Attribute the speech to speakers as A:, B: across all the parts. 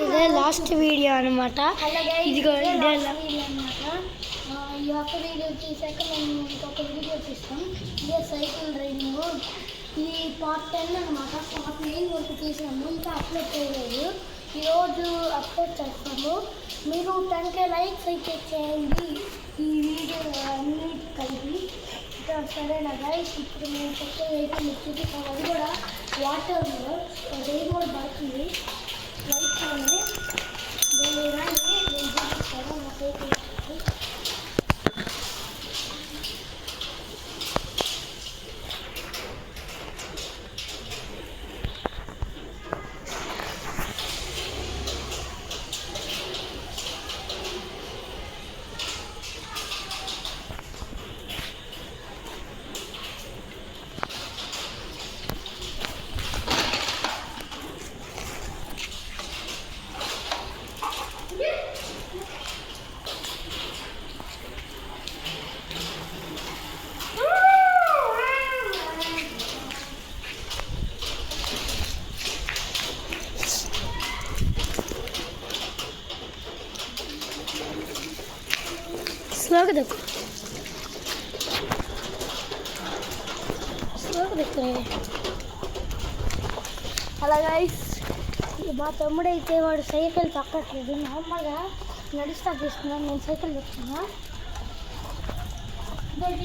A: ఇదే last video అనమాట. ఇదిగో ఇదే
B: అనమాట. ఈ ఒక్క వీడియో తీసాక మేము ఇంకొక వీడియో తీస్తాం. ఇదే సైకిల్ రైడింగ్. ఇది పార్ట్ 10 అనమాట. పార్ట్ 9 వరకు తీసాము, ఇంకా అప్లోడ్ చేయలేదు. ఈరోజు అప్లోడ్ చేస్తాము. మీరు 10K లైక్స్ అయితే చేయండి ఈ వీడియో అన్ని కలిపి. సరేనా గైస్, ఇప్పుడు మేము కొత్త వెహికల్ చూపిస్తాం. అది కూడా వాటర్లో రెయిన్ కూడా పడుతుంది. వైట్లోనే నేను చూపిస్తాను మా వెహికల్.
A: స్లోగా దక్కు, స్లోగా దక్కు.
B: అలా గైస్, మా తమ్ముడైతే వాడు సైకిల్ తక్కట్లేదు. నార్మల్గా నడుస్తా చేస్తున్నాను, నేను సైకిల్ చెప్తున్నా.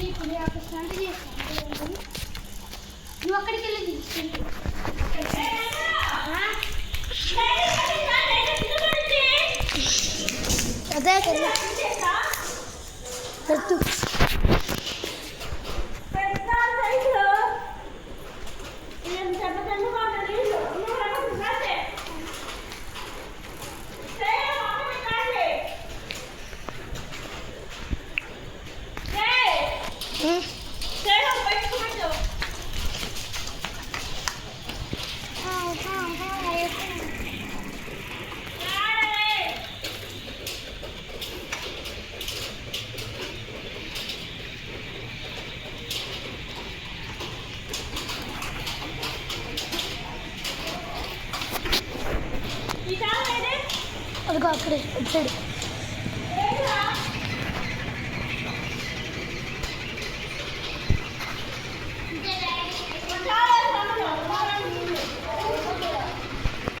B: ఇప్పుడు అక్కడ స్టాండ్ చేస్తాను. నువ్వు అక్కడికి వెళ్ళి తీసుకుంటు
A: అదే కదా పెట్టు.
B: అదిగో అక్కడే సైడ్.